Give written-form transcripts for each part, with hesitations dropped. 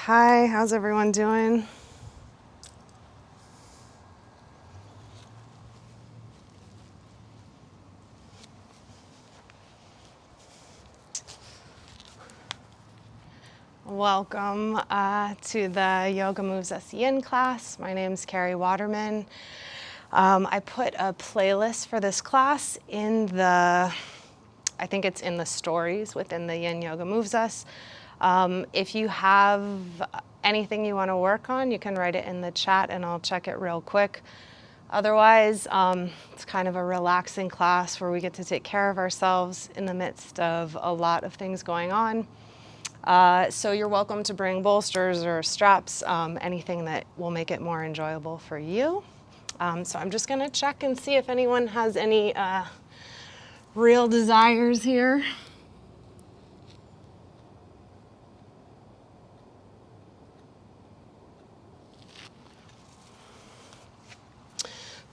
Hi, how's everyone doing? Welcome to the Yoga Moves Us Yin class. My name's Carrie Waterman. I put a playlist for this class I think it's in the stories within the Yin Yoga Moves Us. If you have anything you want to work on, you can write it in the chat and I'll check it real quick. Otherwise, it's kind of a relaxing class where we get to take care of ourselves in the midst of a lot of things going on. So you're welcome to bring bolsters or straps, anything that will make it more enjoyable for you. So I'm just going to check and see if anyone has any real desires here.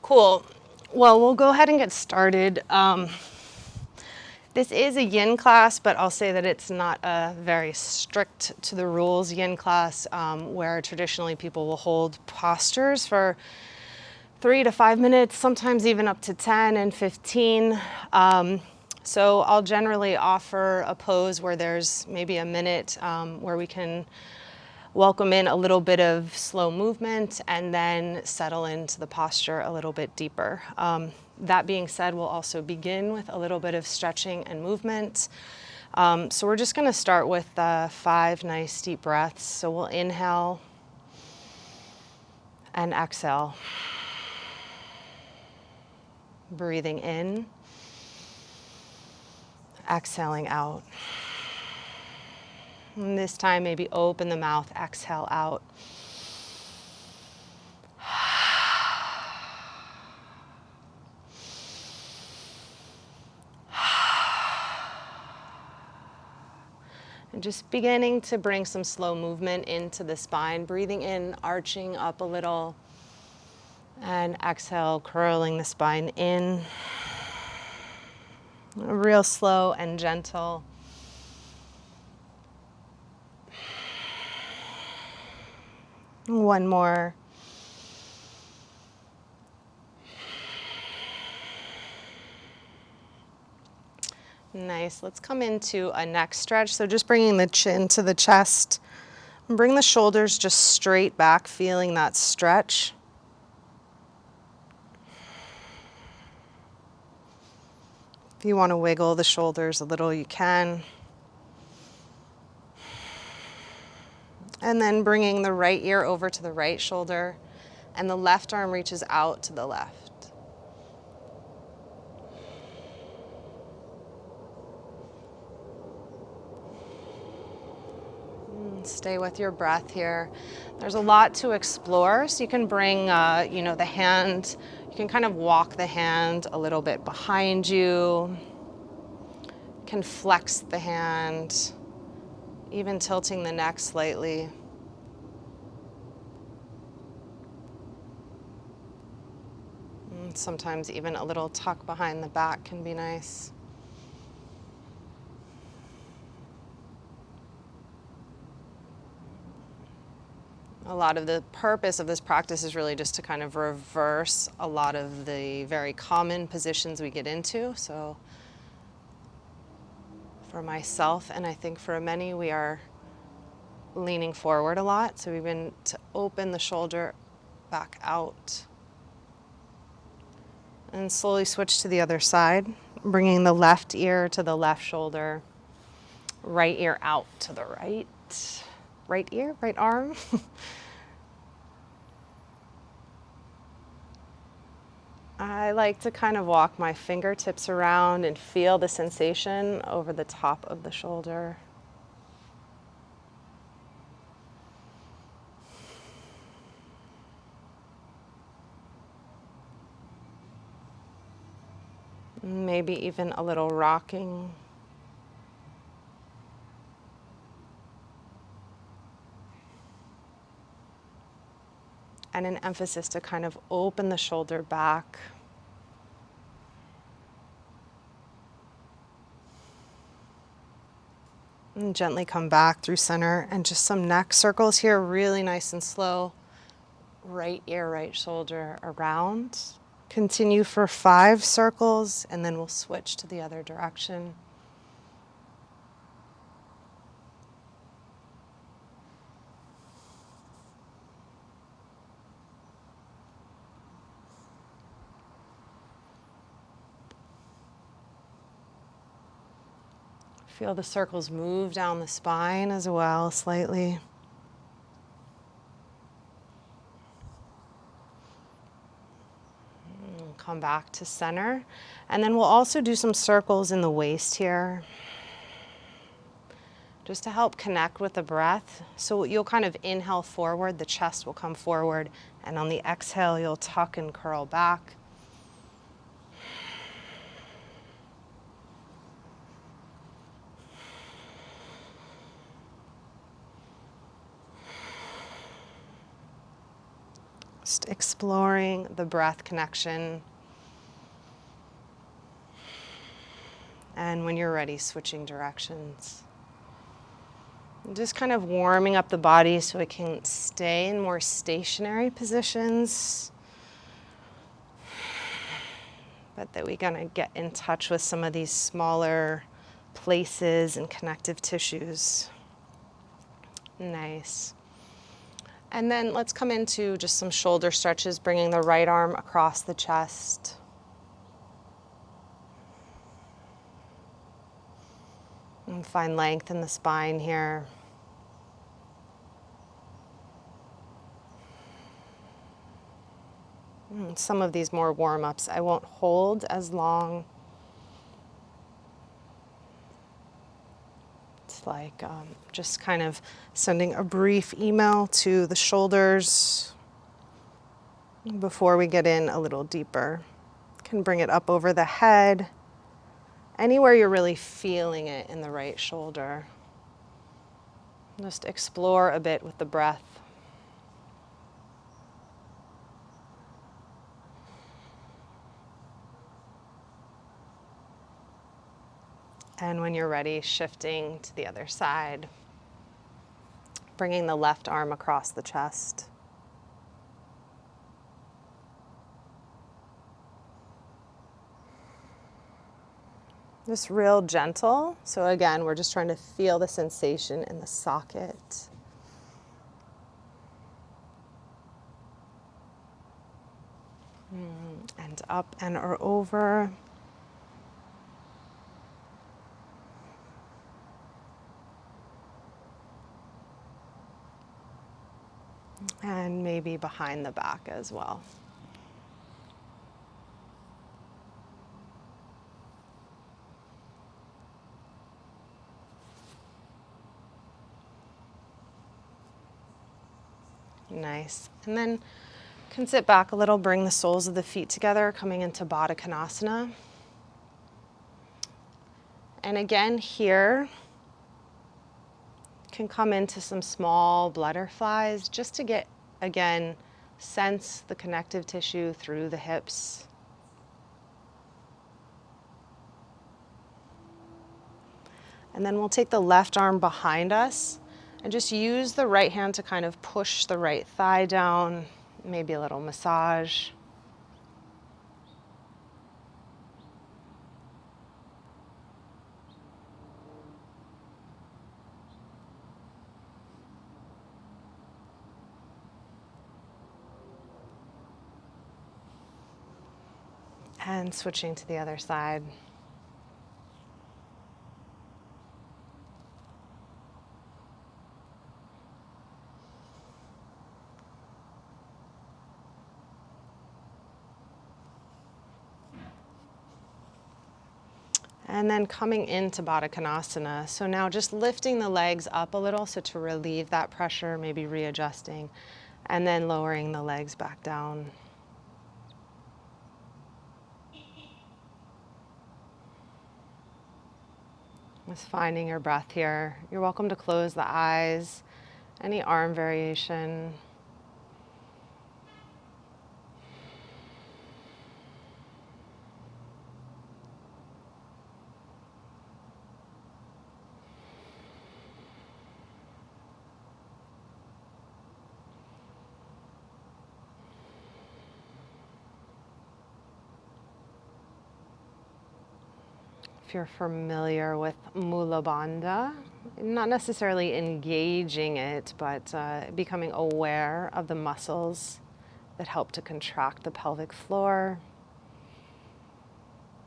Cool. Well, we'll go ahead and get started. This is a yin class, but I'll say that it's not a very strict to the rules yin class, where traditionally people will hold postures for 3 to 5 minutes, sometimes even up to 10 and 15. So I'll generally offer a pose where there's maybe a minute where we can welcome in a little bit of slow movement and then settle into the posture a little bit deeper. That being said, we'll also begin with a little bit of stretching and movement. So we're just going to start with 5 nice deep breaths. So we'll inhale and exhale. Breathing in, exhaling out. And this time, maybe open the mouth, exhale out. And just beginning to bring some slow movement into the spine, breathing in, arching up a little, and exhale, curling the spine in. Real slow and gentle. One more. Nice. Let's come into a neck stretch. So just bringing the chin to the chest. And bring the shoulders just straight back, feeling that stretch. If you want to wiggle the shoulders a little, you can. And then bringing the right ear over to the right shoulder, and the left arm reaches out to the left. Stay with your breath here. There's a lot to explore, so you can bring, the hand, you can kind of walk the hand a little bit behind you. You can flex the hand, even tilting the neck slightly. And sometimes even a little tuck behind the back can be nice. A lot of the purpose of this practice is really just to kind of reverse a lot of the very common positions we get into. So for myself, and I think for many, we are leaning forward a lot. So we've been to open the shoulder back out. And slowly switch to the other side, bringing the left ear to the left shoulder, right ear out to the right. Right ear, right arm. I like to kind of walk my fingertips around and feel the sensation over the top of the shoulder. Maybe even a little rocking. And an emphasis to kind of open the shoulder back. And gently come back through center, and just some neck circles here, really nice and slow. Right ear, right shoulder around. Continue for 5 circles, and then we'll switch to the other direction. Feel the circles move down the spine as well, slightly. Come back to center. And then we'll also do some circles in the waist here, just to help connect with the breath. So you'll kind of inhale forward, the chest will come forward, and on the exhale, you'll tuck and curl back. Just exploring the breath connection. And when you're ready, switching directions. And just kind of warming up the body so it can stay in more stationary positions. But that we're gonna get in touch with some of these smaller places and connective tissues. Nice. And then let's come into just some shoulder stretches, bringing the right arm across the chest. And find length in the spine here. Some of these more warm-ups, I won't hold as long. It's like just kind of sending a brief email to the shoulders before we get in a little deeper. Can bring it up over the head, anywhere you're really feeling it in the right shoulder. Just explore a bit with the breath. And when you're ready, shifting to the other side, bringing the left arm across the chest. Just real gentle. So again, we're just trying to feel the sensation in the socket. And up and or over. And maybe behind the back as well. Nice. And then can sit back a little, bring the soles of the feet together, coming into Baddha Konasana. And again here, can come into some small butterflies just to get, again, sense the connective tissue through the hips. And then we'll take the left arm behind us and just use the right hand to kind of push the right thigh down, maybe a little massage. And switching to the other side. And then coming into Baddha Konasana. So now just lifting the legs up a little, so to relieve that pressure, maybe readjusting, and then lowering the legs back down. Just finding your breath here. You're welcome to close the eyes, any arm variation. if you're familiar with Mula Bandha, not necessarily engaging it, but becoming aware of the muscles that help to contract the pelvic floor.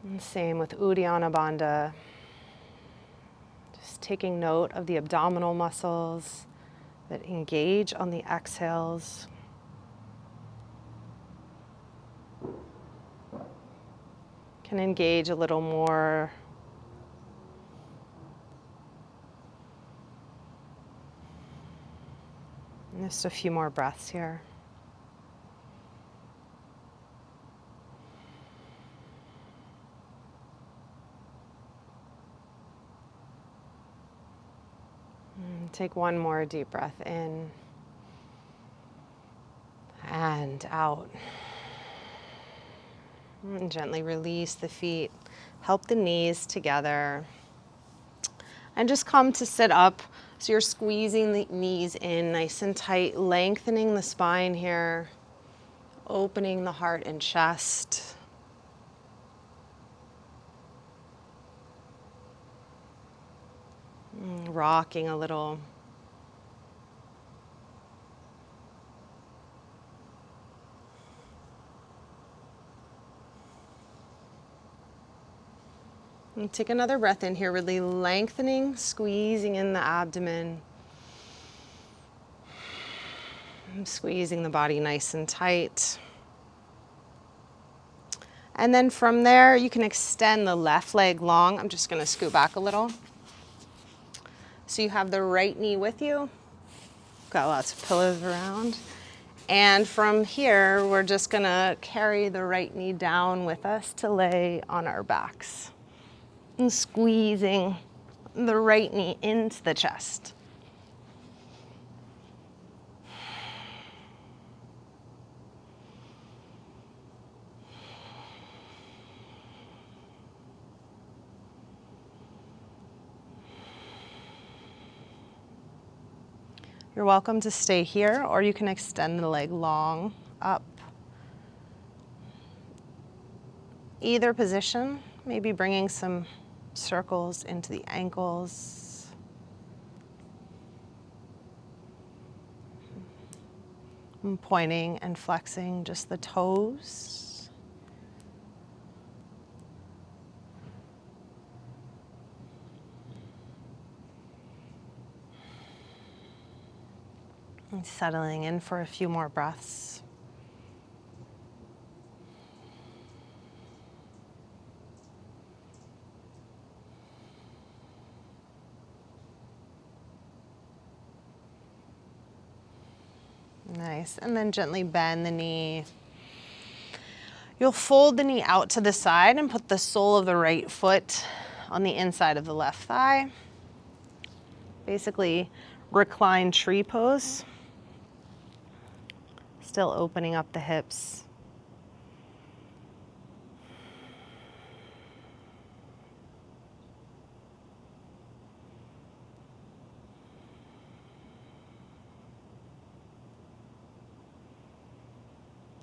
And same with Uddiyana Bandha. Just taking note of the abdominal muscles that engage on the exhales. Can engage a little more. And just a few more breaths here. And take one more deep breath in and out. And gently release the feet. Help the knees together. And just come to sit up. So you're squeezing the knees in nice and tight, lengthening the spine here, opening the heart and chest. Rocking a little. And take another breath in here, really lengthening, squeezing in the abdomen. And squeezing the body nice and tight. And then from there, you can extend the left leg long. I'm just going to scoot back a little. So you have the right knee with you. Got lots of pillows around. And from here, we're just going to carry the right knee down with us to lay on our backs. And squeezing the right knee into the chest. You're welcome to stay here, or you can extend the leg long up. Either position, maybe bringing some circles into the ankles. And pointing and flexing just the toes. And settling in for a few more breaths. Nice. And then gently bend the knee. You'll fold the knee out to the side and put the sole of the right foot on the inside of the left thigh. Basically, recline tree pose. Still opening up the hips.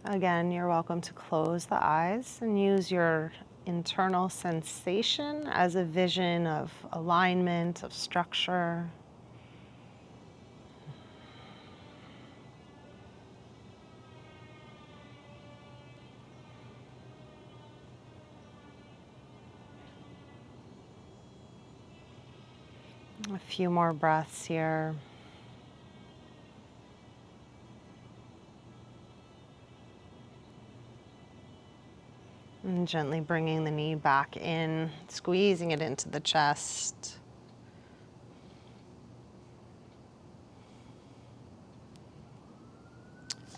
Again, you're welcome to close the eyes and use your internal sensation as a vision of alignment, of structure. A few more breaths here. And gently bringing the knee back in, squeezing it into the chest.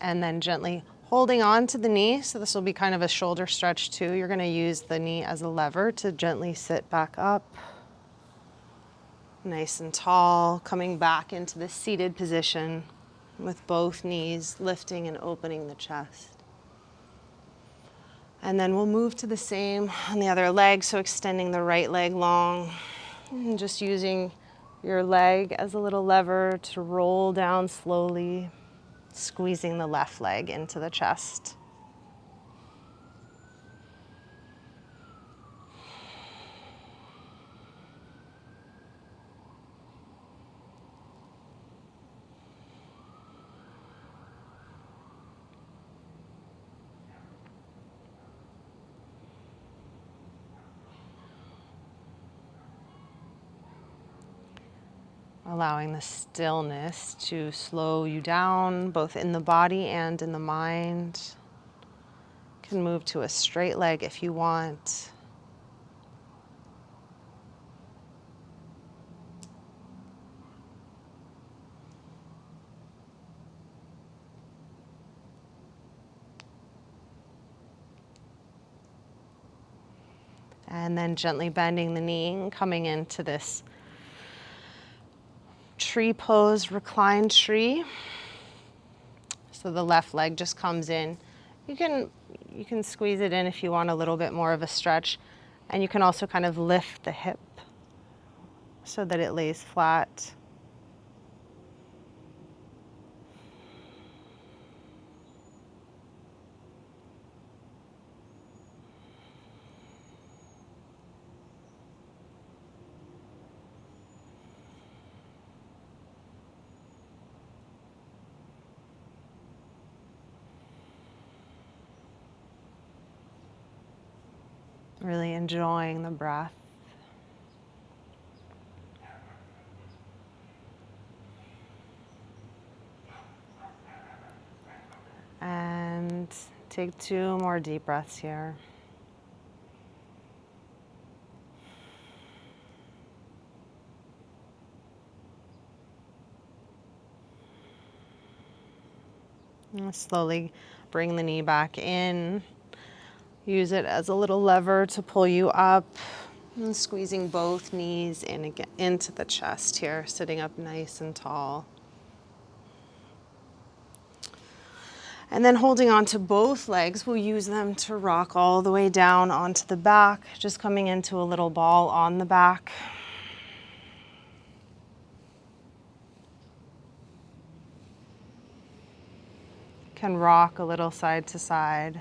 And then gently holding on to the knee. So this will be kind of a shoulder stretch too. You're going to use the knee as a lever to gently sit back up. Nice and tall, coming back into the seated position with both knees lifting and opening the chest. And then we'll move to the same on the other leg, so extending the right leg long and just using your leg as a little lever to roll down slowly, squeezing the left leg into the chest. allowing the stillness to slow you down, both in the body and in the mind. You can move to a straight leg if you want. And then gently bending the knee and coming into this tree pose, reclined tree. So the left leg just comes in. You can squeeze it in if you want a little bit more of a stretch. And you can also kind of lift the hip so that it lays flat. Really enjoying the breath. And take 2 more deep breaths here. And slowly bring the knee back in. Use it as a little lever to pull you up. And squeezing both knees in again into the chest here, sitting up nice and tall. And then holding on to both legs, we'll use them to rock all the way down onto the back, just coming into a little ball on the back. Can rock a little side to side.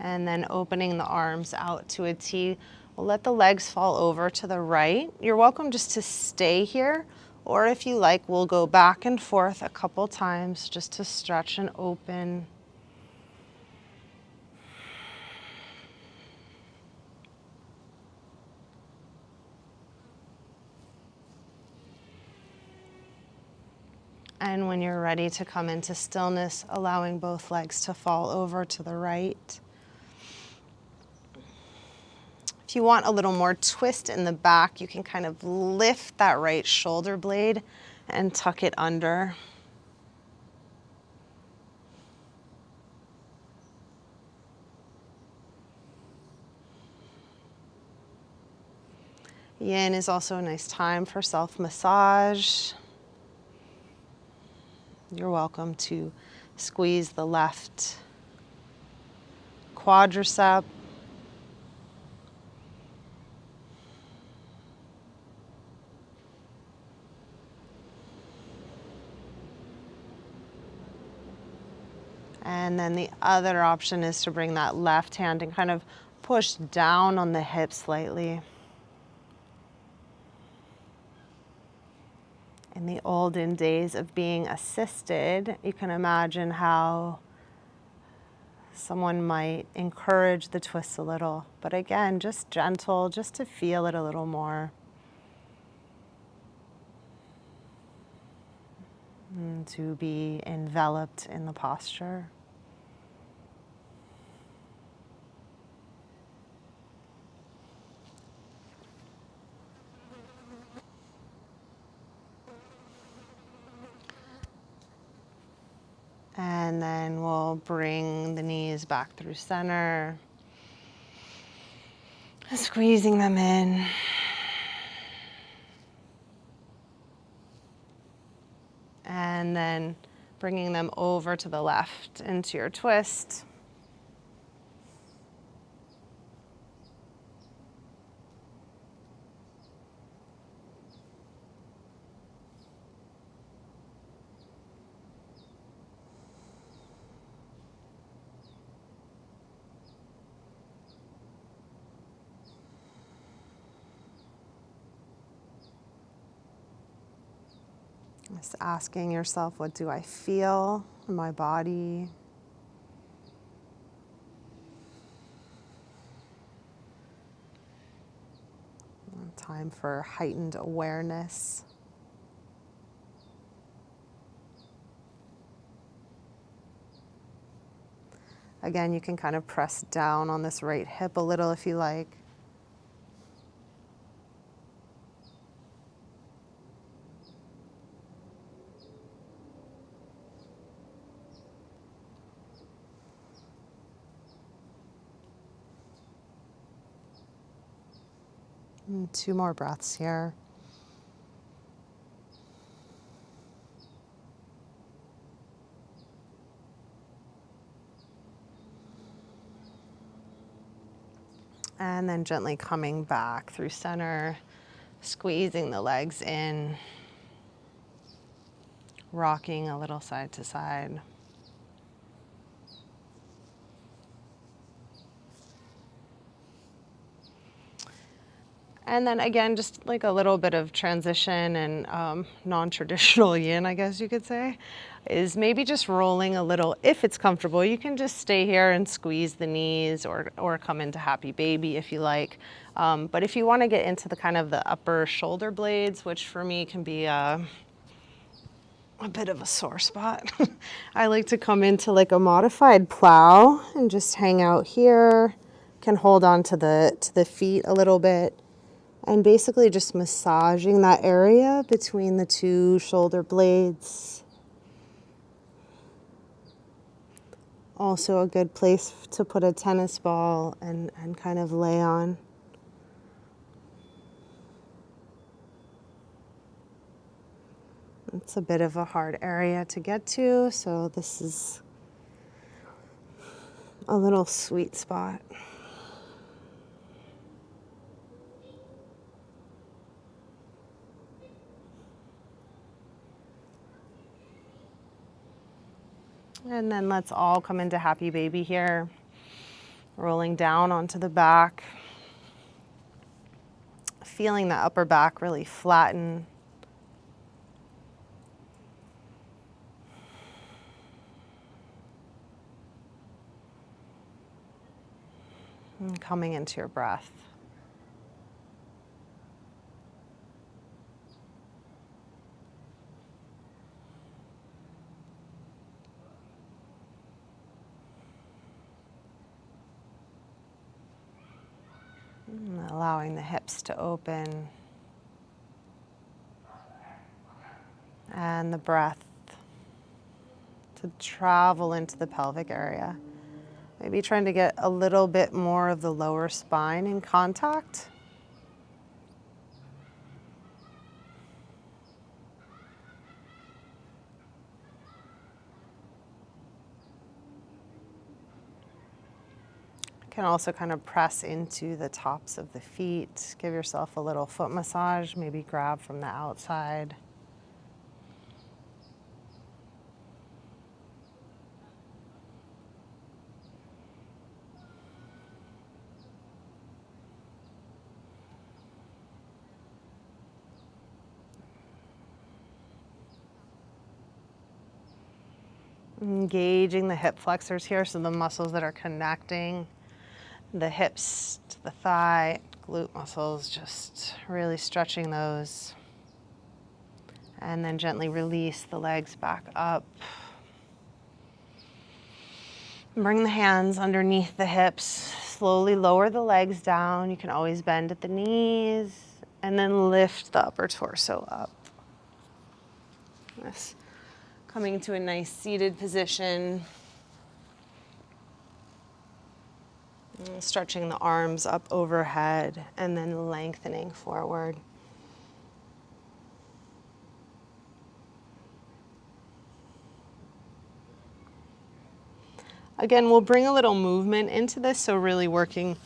And then opening the arms out to a T. We'll let the legs fall over to the right. You're welcome just to stay here, or if you like, we'll go back and forth a couple times just to stretch and open. And when you're ready to come into stillness, allowing both legs to fall over to the right. If you want a little more twist in the back, you can kind of lift that right shoulder blade and tuck it under. Yin is also a nice time for self-massage. You're welcome to squeeze the left quadricep. And then the other option is to bring that left hand and kind of push down on the hip slightly. In the olden days of being assisted, you can imagine how someone might encourage the twist a little. But again, just gentle, just to feel it a little more. And to be enveloped in the posture. And then we'll bring the knees back through center, squeezing them in. And then bringing them over to the left into your twist. Just asking yourself, what do I feel in my body? Time for heightened awareness. Again, you can kind of press down on this right hip a little if you like. And 2 more breaths here. And then gently coming back through center, squeezing the legs in, rocking a little side to side. And then again, just like a little bit of transition and non-traditional yin, I guess you could say, is maybe just rolling a little. If it's comfortable, you can just stay here and squeeze the knees or come into happy baby if you like. But if you want to get into the kind of the upper shoulder blades, which for me can be a bit of a sore spot, I like to come into like a modified plow and just hang out here. Can hold on to the feet a little bit. And basically just massaging that area between the 2 shoulder blades. Also a good place to put a tennis ball and kind of lay on. It's a bit of a hard area to get to, so this is a little sweet spot. And then let's all come into happy baby here. Rolling down onto the back. Feeling the upper back really flatten. And coming into your breath. And allowing the hips to open. And the breath to travel into the pelvic area. Maybe trying to get a little bit more of the lower spine in contact. You can also kind of press into the tops of the feet. Give yourself a little foot massage, maybe grab from the outside. Engaging the hip flexors here, so the muscles that are connecting the hips to the thigh, glute muscles, just really stretching those. And then gently release the legs back up. Bring the hands underneath the hips. Slowly lower the legs down. You can always bend at the knees. And then lift the upper torso up. Yes. Coming to a nice seated position. Stretching the arms up overhead and then lengthening forward. Again, we'll bring a little movement into this, so really working.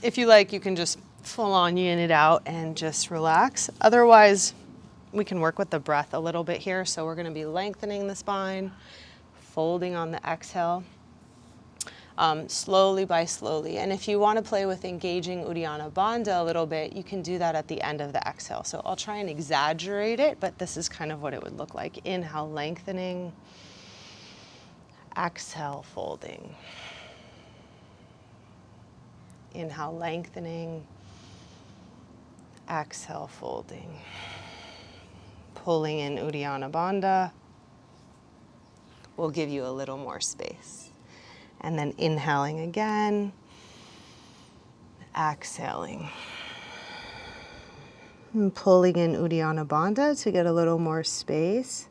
If you like, you can just full on yin it out and just relax. Otherwise, we can work with the breath a little bit here. So we're going to be lengthening the spine, folding on the exhale, slowly by slowly. And if you want to play with engaging Uddiyana Bandha a little bit, you can do that at the end of the exhale. So I'll try and exaggerate it, but this is kind of what it would look like. Inhale, lengthening. Exhale, folding. Inhale, lengthening. Exhale, folding. Pulling in Uddiyana Bandha will give you a little more space. And then inhaling again, exhaling. And pulling in Uddiyana Bandha to get a little more space.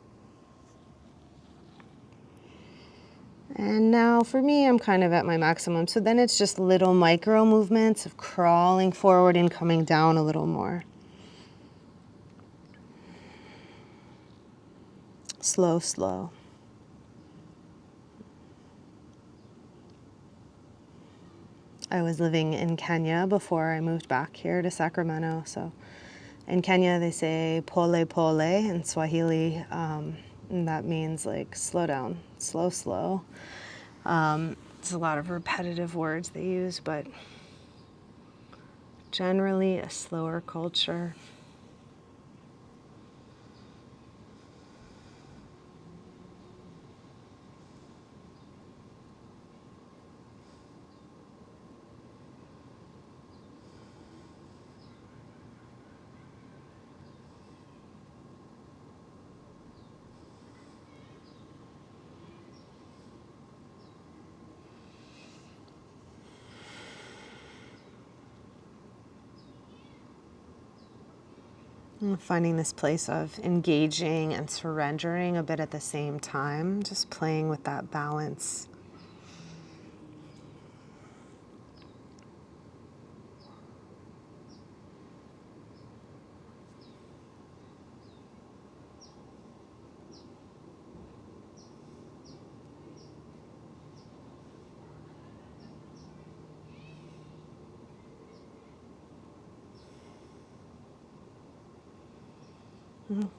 And now for me, I'm kind of at my maximum. So then it's just little micro movements of crawling forward and coming down a little more. Slow, slow. I was living in Kenya before I moved back here to Sacramento. So in Kenya, they say pole pole in Swahili. And that means like slow down, slow, slow. It's a lot of repetitive words they use, but generally a slower culture. And finding this place of engaging and surrendering a bit at the same time, just playing with that balance.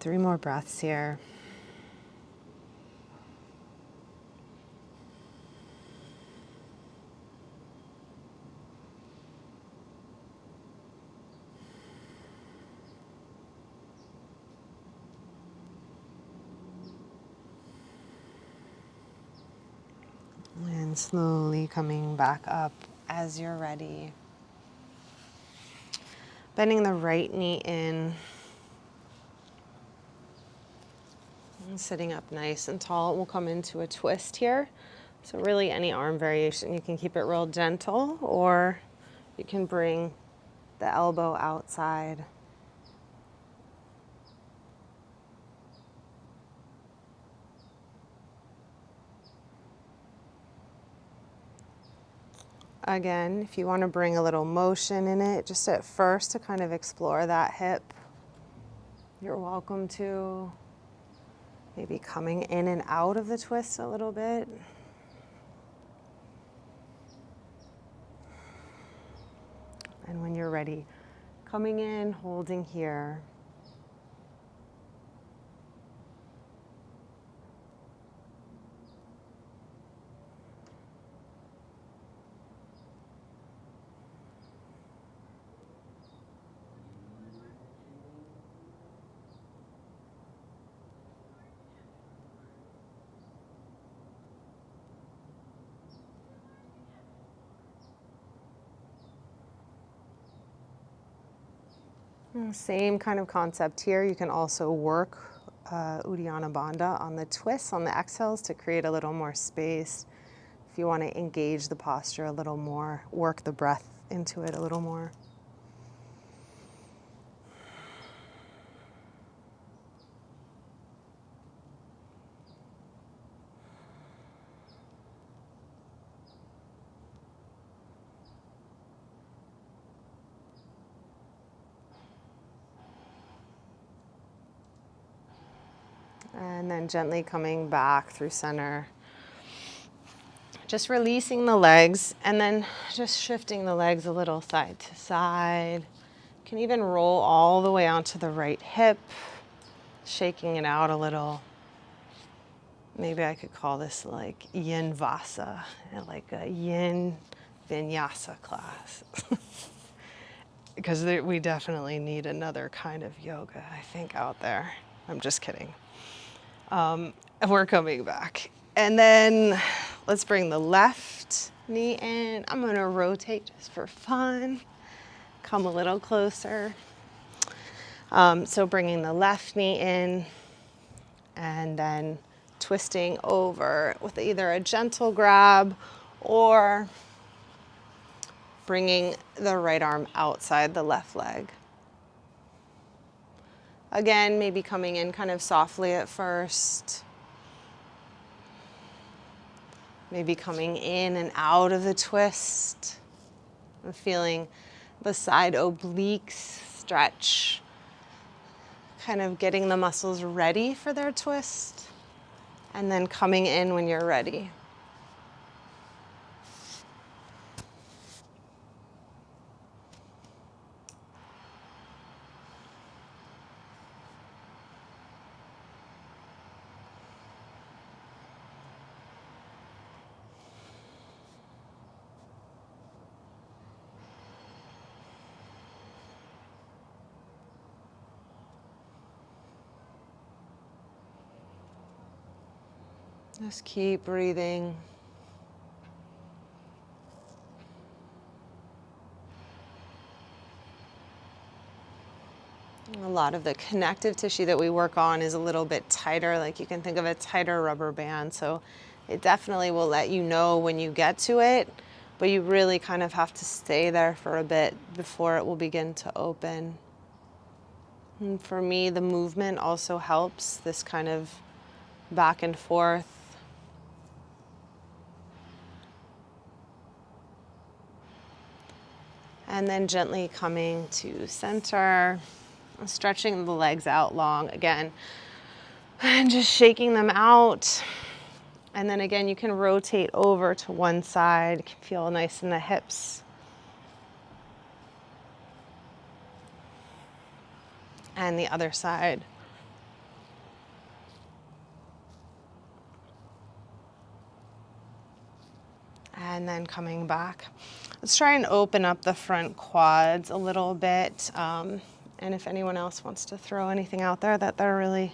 Three more breaths here. And slowly coming back up as you're ready. Bending the right knee in. And sitting up nice and tall. We'll come into a twist here. So really any arm variation, you can keep it real gentle, or you can bring the elbow outside. Again, if you want to bring a little motion in it, just at first to kind of explore that hip, you're welcome to. Maybe coming in and out of the twist a little bit. And when you're ready, coming in, holding here. Same kind of concept here. You can also work Uddiyana Bandha on the twists, on the exhales to create a little more space. If you want to engage the posture a little more, work the breath into it a little more. And then gently coming back through center. Just releasing the legs and then just shifting the legs a little side to side. You can even roll all the way onto the right hip, shaking it out a little. Maybe I could call this like Yin Vasa, like a Yin Vinyasa class. Because we definitely need another kind of yoga, I think, out there. I'm just kidding. We're coming back. And then let's bring the left knee in. I'm gonna rotate just for fun. Come a little closer. So bringing the left knee in and then twisting over with either a gentle grab or bringing the right arm outside the left leg. Again, maybe coming in kind of softly at first. Maybe coming in and out of the twist. And feeling the side obliques stretch. Kind of getting the muscles ready for their twist. And then coming in when you're ready. Just keep breathing. A lot of the connective tissue that we work on is a little bit tighter, like you can think of a tighter rubber band. So it definitely will let you know when you get to it, but you really kind of have to stay there for a bit before it will begin to open. And for me, the movement also helps, this kind of back and forth. And then gently coming to center, stretching the legs out long again, and just shaking them out. And then again, you can rotate over to one side. You can feel nice in the hips. And the other side. And then coming back. Let's try and open up the front quads a little bit. And if anyone else wants to throw anything out there that they're really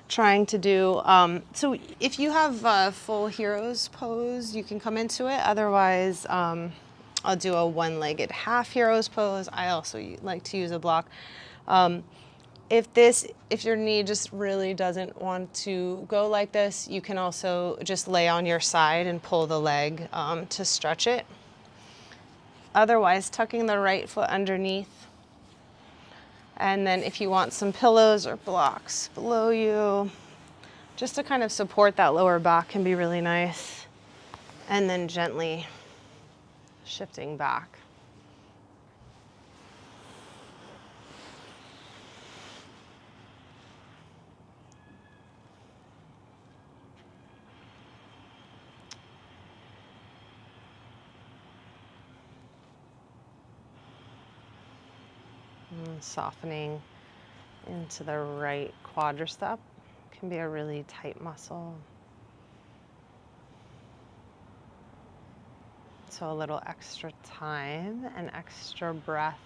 trying to do. So if you have a full hero's pose, you can come into it. Otherwise, I'll do a one-legged half hero's pose. I also like to use a block. If your knee just really doesn't want to go like this, you can also just lay on your side and pull the leg to stretch it. Otherwise, tucking the right foot underneath. And then if you want some pillows or blocks below you, just to kind of support that lower back can be really nice. And then gently shifting back. And softening into the right quadricep can be a really tight muscle. So a little extra time and extra breath.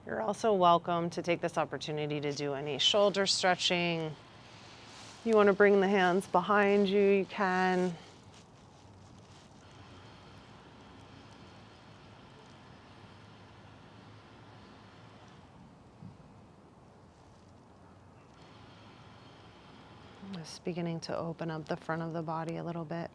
You're also welcome to take this opportunity to do any shoulder stretching. You want to bring the hands behind you, you can. Just beginning to open up the front of the body a little bit.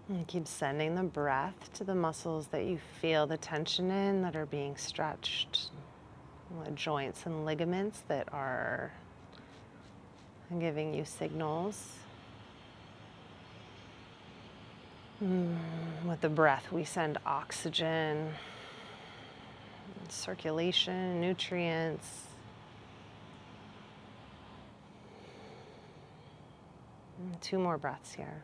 And keep sending the breath to the muscles that you feel the tension in, that are being stretched. The joints and ligaments that are giving you signals. With the breath, we send oxygen, circulation, nutrients. And 2 more breaths here.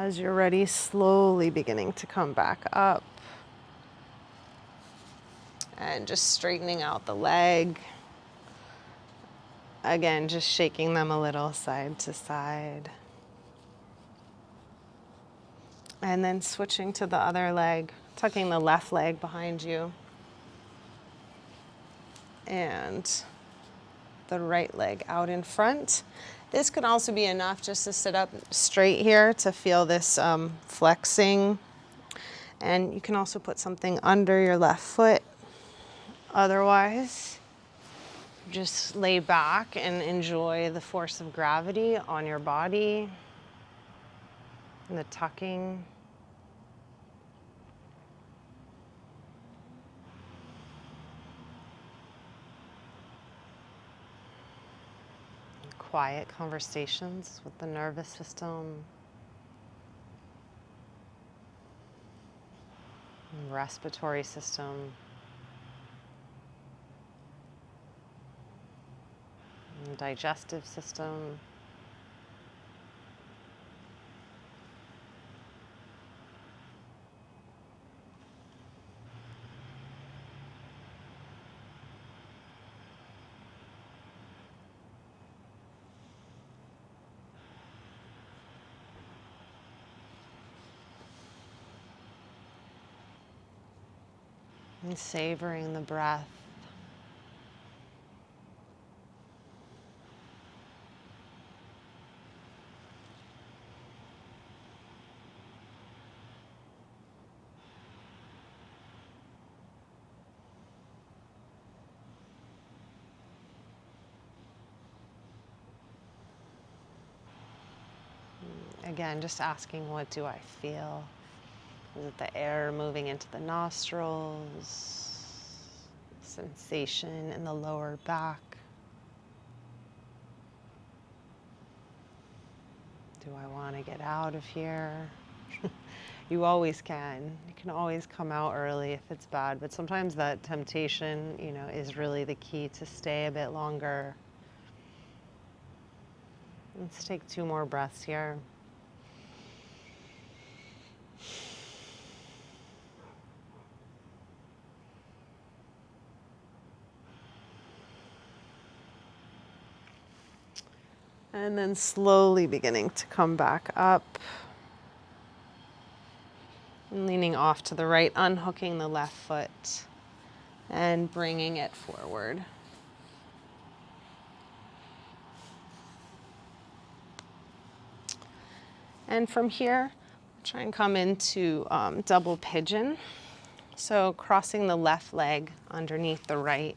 As you're ready, slowly beginning to come back up and just straightening out the leg. Again, just shaking them a little side to side. And then switching to the other leg, tucking the left leg behind you and the right leg out in front. This could also be enough just to sit up straight here to feel this flexing. And you can also put something under your left foot. Otherwise, just lay back and enjoy the force of gravity on your body and the tucking. Quiet conversations with the nervous system, respiratory system, and digestive system. And savoring the breath. Again, just asking, what do I feel? Is it the air moving into the nostrils? Sensation in the lower back? Do I want to get out of here? You always can. You can always come out early if it's bad, but sometimes that temptation, is really the key to stay a bit longer. Let's take 2 more breaths here. And then slowly beginning to come back up. And leaning off to the right, unhooking the left foot and bringing it forward. And from here, try and come into double pigeon. So crossing the left leg underneath the right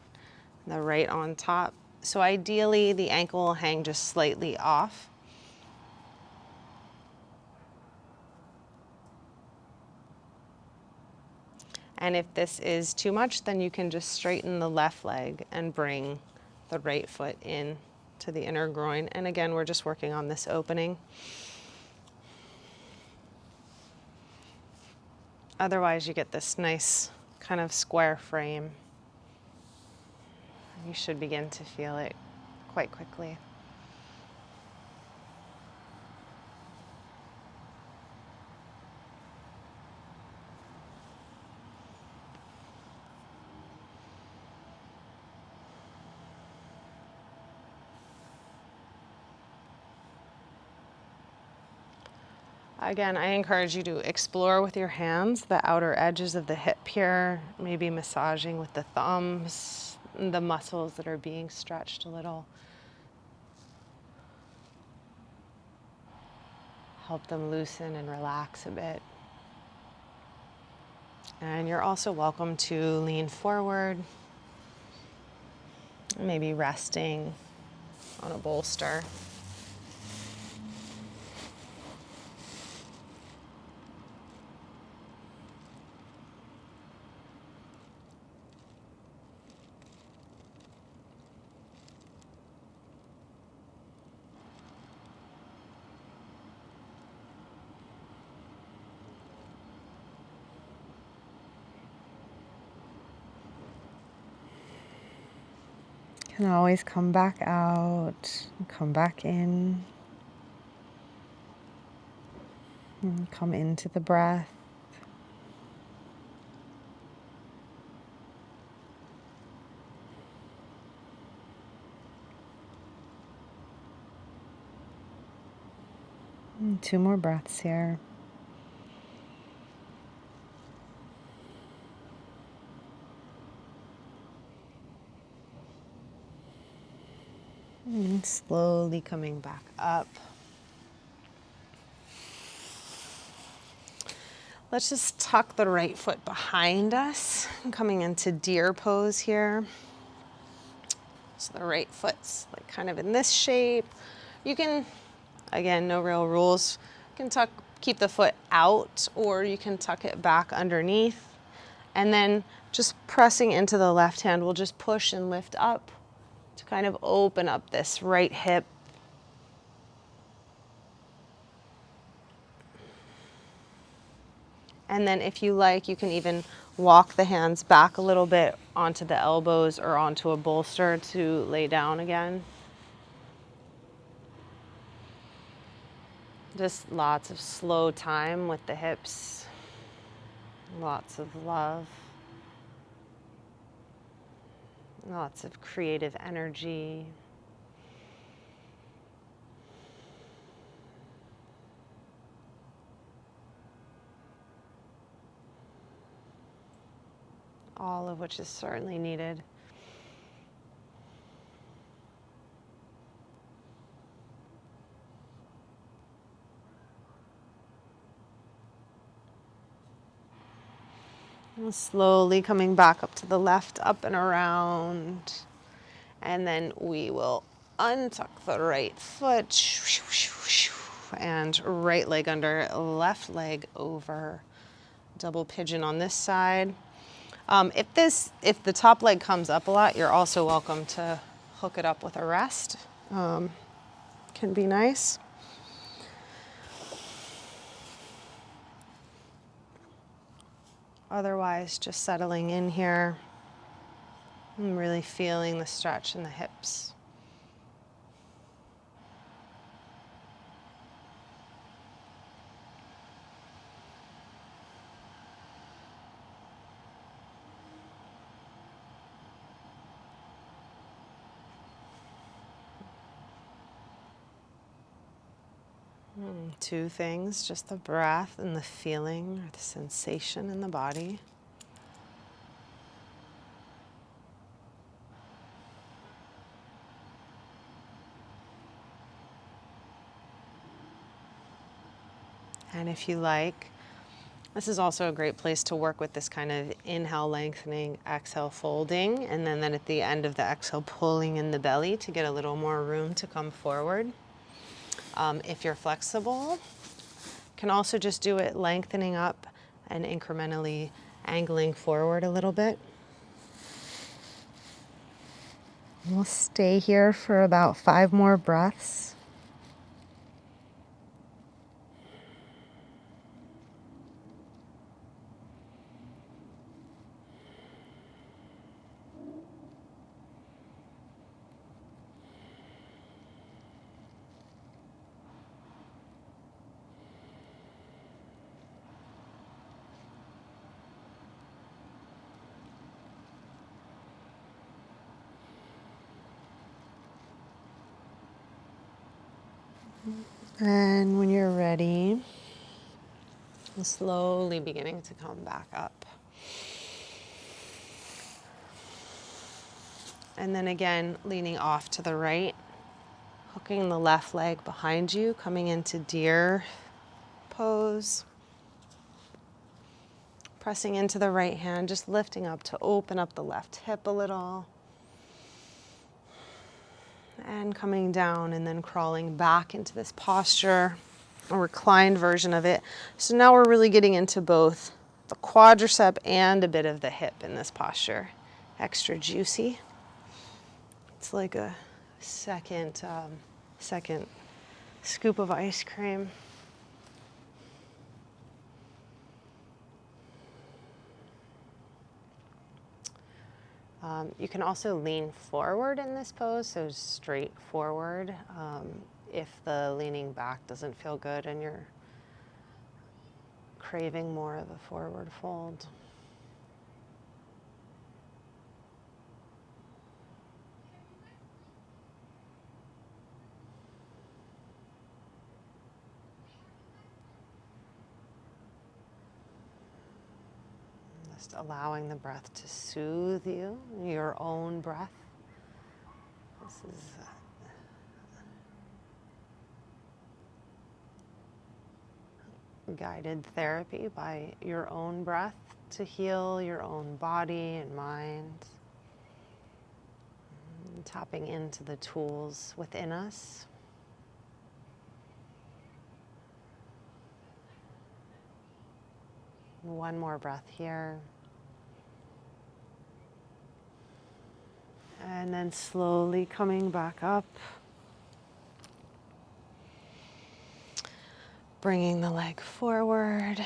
on top. So ideally, the ankle will hang just slightly off. And if this is too much, then you can just straighten the left leg and bring the right foot in to the inner groin. And again, we're just working on this opening. Otherwise, you get this nice kind of square frame. You should begin to feel it quite quickly. Again, I encourage you to explore with your hands the outer edges of the hip here, maybe massaging with the thumbs, the muscles that are being stretched a little. Help them loosen and relax a bit. And you're also welcome to lean forward, maybe resting on a bolster. You can always come back out, come back in. And come into the breath. And 2 more breaths here. And slowly coming back up. Let's just tuck the right foot behind us, coming into deer pose here. So the right foot's like kind of in this shape. You can, again, no real rules. You can keep the foot out, or you can tuck it back underneath. And then just pressing into the left hand, we'll just push and lift up to kind of open up this right hip. And then if you like, you can even walk the hands back a little bit onto the elbows or onto a bolster to lay down again. Just lots of slow time with the hips. Lots of love. Lots of creative energy. All of which is certainly needed. And slowly coming back up to the left, up and around. And then we will untuck the right foot. And right leg under, left leg over. Double pigeon on this side. If the top leg comes up a lot, you're also welcome to hook it up with a rest. Can be nice. Otherwise, just settling in here and really feeling the stretch in the hips. Two things, just the breath and the feeling or the sensation in the body. And if you like, this is also a great place to work with this kind of inhale lengthening, exhale folding, and then at the end of the exhale pulling in the belly to get a little more room to come forward. If you're flexible, can also just do it lengthening up and incrementally angling forward a little bit. We'll stay here for about 5 more breaths. And when you're ready, slowly beginning to come back up. And then again, leaning off to the right, hooking the left leg behind you, coming into deer pose. Pressing into the right hand, just lifting up to open up the left hip a little. And coming down and then crawling back into this posture, a reclined version of it. So now we're really getting into both the quadricep and a bit of the hip in this posture. Extra juicy. It's like a second scoop of ice cream. You can also lean forward in this pose, so straight forward. If the leaning back doesn't feel good and you're craving more of a forward fold. Just allowing the breath to soothe you, your own breath. This is guided therapy by your own breath to heal your own body and mind. Tapping into the tools within us. One more breath here. And then slowly coming back up. Bringing the leg forward.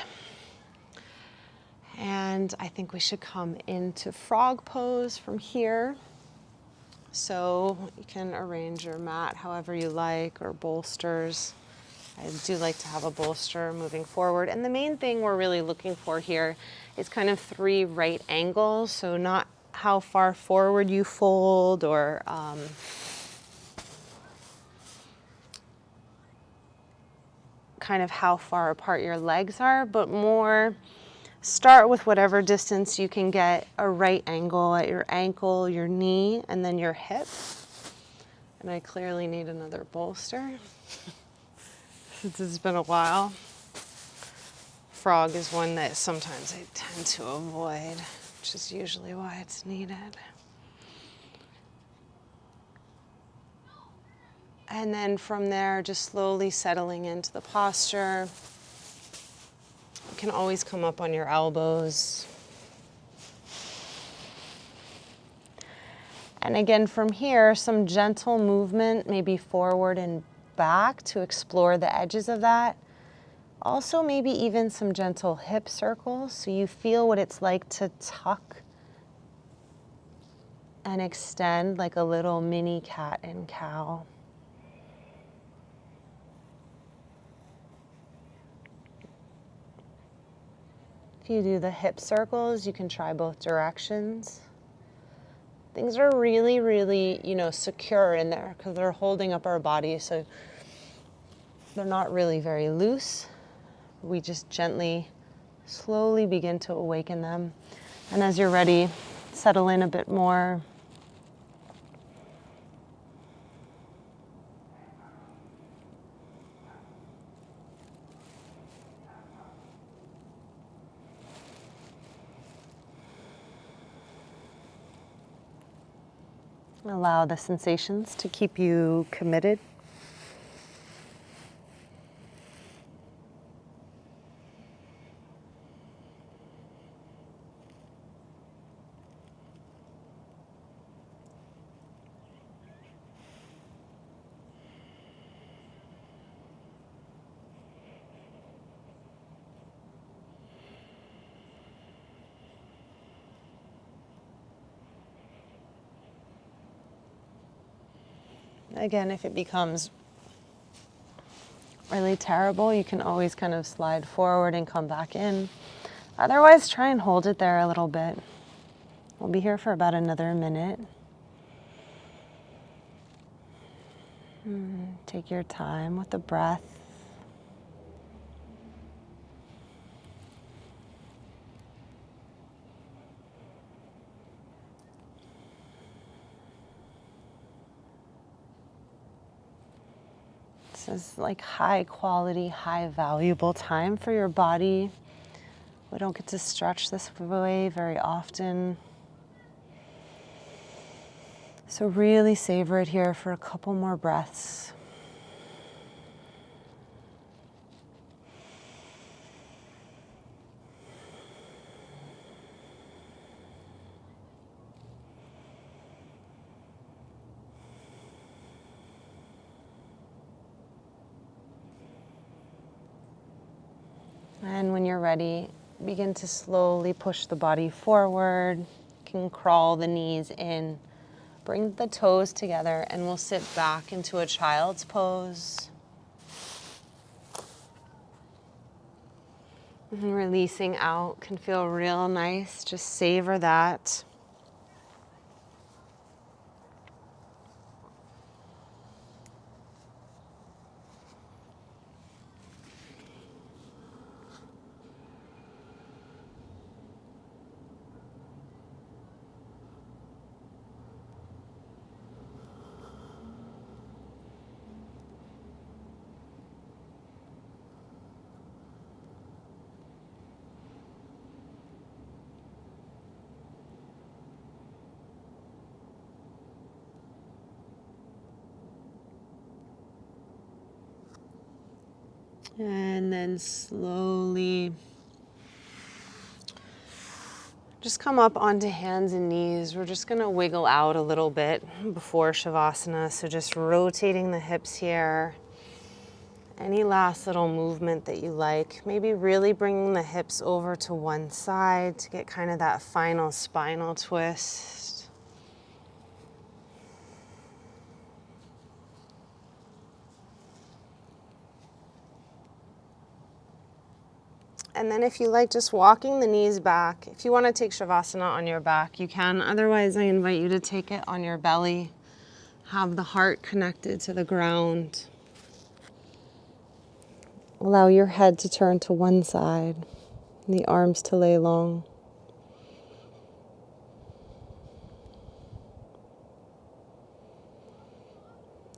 And I think we should come into frog pose from here. So you can arrange your mat however you like, or bolsters. I do like to have a bolster moving forward. And the main thing we're really looking for here is kind of 3 right angles. So not how far forward you fold, or kind of how far apart your legs are, but more start with whatever distance you can get a right angle at your ankle, your knee, and then your hip. And I clearly need another bolster since it's been a while. Frog is one that sometimes I tend to avoid, which is usually why it's needed. And then from there, just slowly settling into the posture. You can always come up on your elbows. And again, from here, some gentle movement, maybe forward and back to explore the edges of that. Also, maybe even some gentle hip circles, so you feel what it's like to tuck and extend like a little mini cat and cow. If you do the hip circles, you can try both directions. Things are really, really, secure in there because they're holding up our body, so they're not really very loose. We just gently, slowly begin to awaken them. And as you're ready, settle in a bit more. Allow the sensations to keep you committed. Again, if it becomes really terrible, you can always kind of slide forward and come back in. Otherwise, try and hold it there a little bit. We'll be here for about another minute. Take your time with the breath. This is like high quality, high valuable time for your body. We don't get to stretch this way very often. So really savor it here for a couple more breaths. And when you're ready, begin to slowly push the body forward. You can crawl the knees in. Bring the toes together and we'll sit back into a child's pose. And releasing out can feel real nice. Just savor that. And then slowly just come up onto hands and knees. We're just going to wiggle out a little bit before Shavasana. So just rotating the hips here. Any last little movement that you like. Maybe really bringing the hips over to one side to get kind of that final spinal twist. And then if you like, just walking the knees back. If you want to take Shavasana on your back, you can. Otherwise, I invite you to take it on your belly. Have the heart connected to the ground. Allow your head to turn to one side, and the arms to lay long.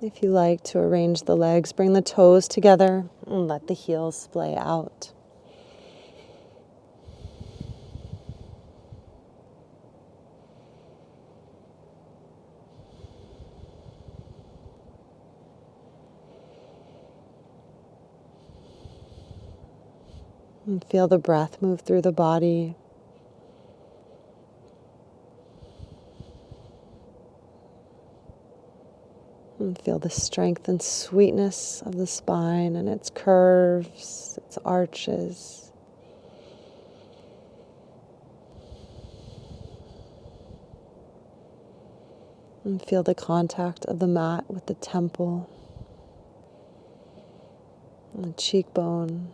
If you like to arrange the legs, bring the toes together and let the heels splay out. And feel the breath move through the body. And feel the strength and sweetness of the spine and its curves, its arches. And feel the contact of the mat with the temple and the cheekbone.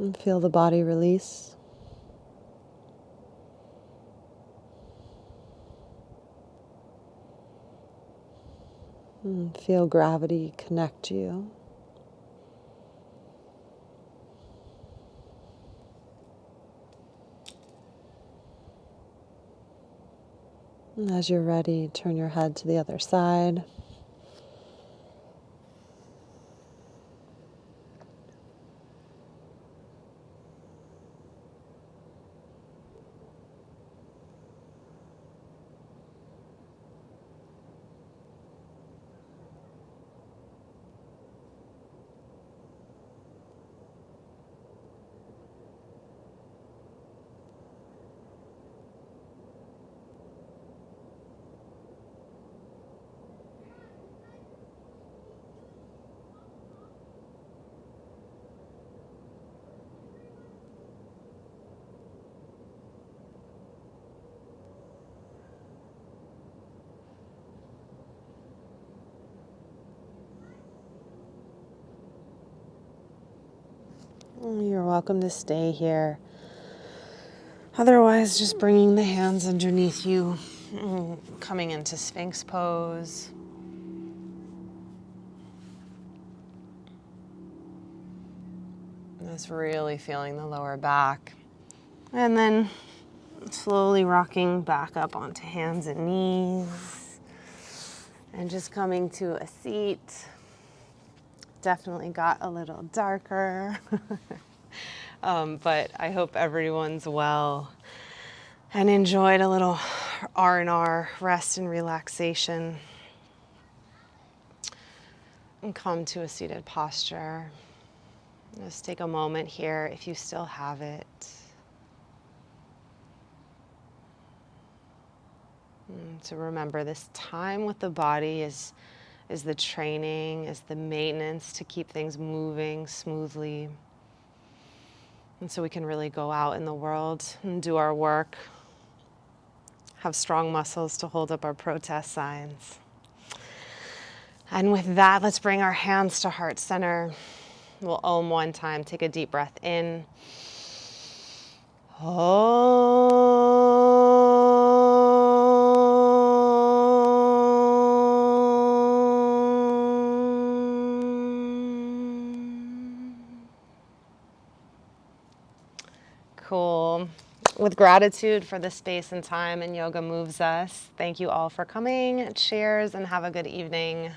And feel the body release. And feel gravity connect you. And as you're ready, turn your head to the other side. You're welcome to stay here. Otherwise, just bringing the hands underneath you, coming into Sphinx pose. Just really feeling the lower back. And then slowly rocking back up onto hands and knees. And just coming to a seat. Definitely got a little darker. But I hope everyone's well and enjoyed a little R&R, rest and relaxation. And come to a seated posture. Just take a moment here if you still have it. To remember this time with the body is is the training, is the maintenance to keep things moving smoothly. And so we can really go out in the world and do our work, have strong muscles to hold up our protest signs. And with that, let's bring our hands to heart center. We'll Om one time. Take a deep breath in. Cool. With gratitude for the space and time and Yoga Moves Us, thank you all for coming. Cheers and have a good evening.